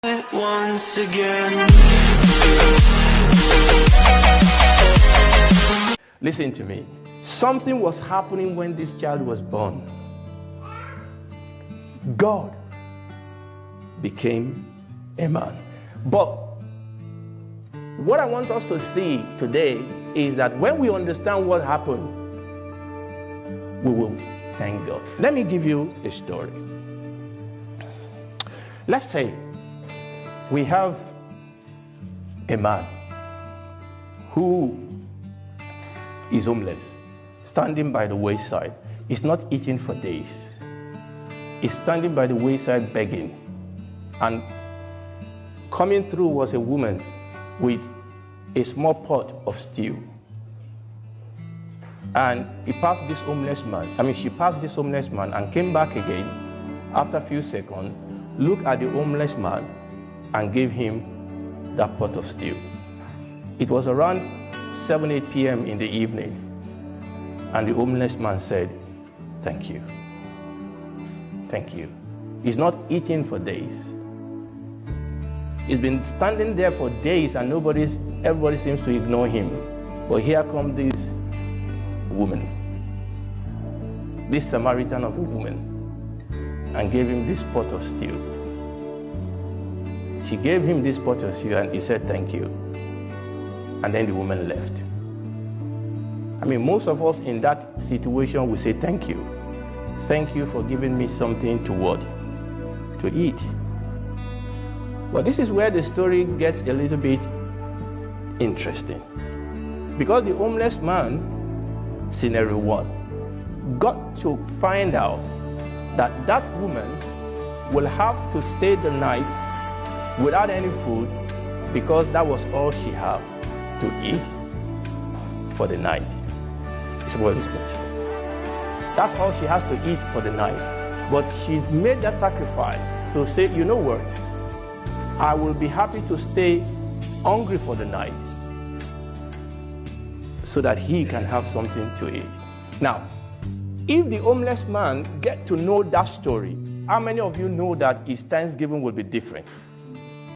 Once again. Listen to me. Something was happening when this child was born. God became a man. But what I want us to see today is that when we understand what happened, we will thank God. Let me give you a story. Let's say we have a man who is homeless, standing by the wayside. He's not eating for days. He's standing by the wayside begging. And coming through was a woman with a small pot of stew. And she passed this homeless man and came back again after a few seconds, looked at the homeless man and gave him that pot of stew. It was around 7-8 p.m. in the evening, and the homeless man said, "Thank you. Thank you." He's not eating for days. He's been standing there for days and everybody seems to ignore him. But here comes this woman, this Samaritan of a woman, and gave him this pot of stew. She gave him this pot of stew and he said, "Thank you." And then the woman left. I mean, most of us in that situation will say, "Thank you. Thank you for giving me something to what? To eat." But this is where the story gets a little bit interesting. Because the homeless man, scenario 1, got to find out that that woman will have to stay the night without any food because that was all she has to eat for the night. It's well, it's not. That's all she has to eat for the night. But she made that sacrifice to say, "You know what? I will be happy to stay hungry for the night so that he can have something to eat." Now, if the homeless man get to know that story, how many of you know that his Thanksgiving will be different?